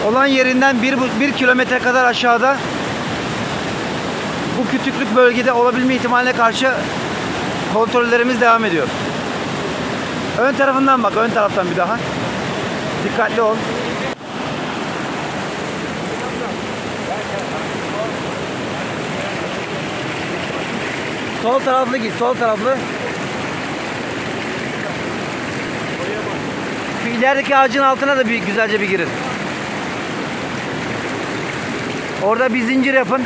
olan yerinden 1 kilometre kadar aşağıda bu kütüklük bölgede olabilme ihtimaline karşı kontrollerimiz devam ediyor. Ön tarafından bak, ön taraftan bir daha. Dikkatli ol. Sol taraflı git, sol taraflı. Şu ilerideki ağacın altına da güzelce bir girin. Orada bir zincir yapın.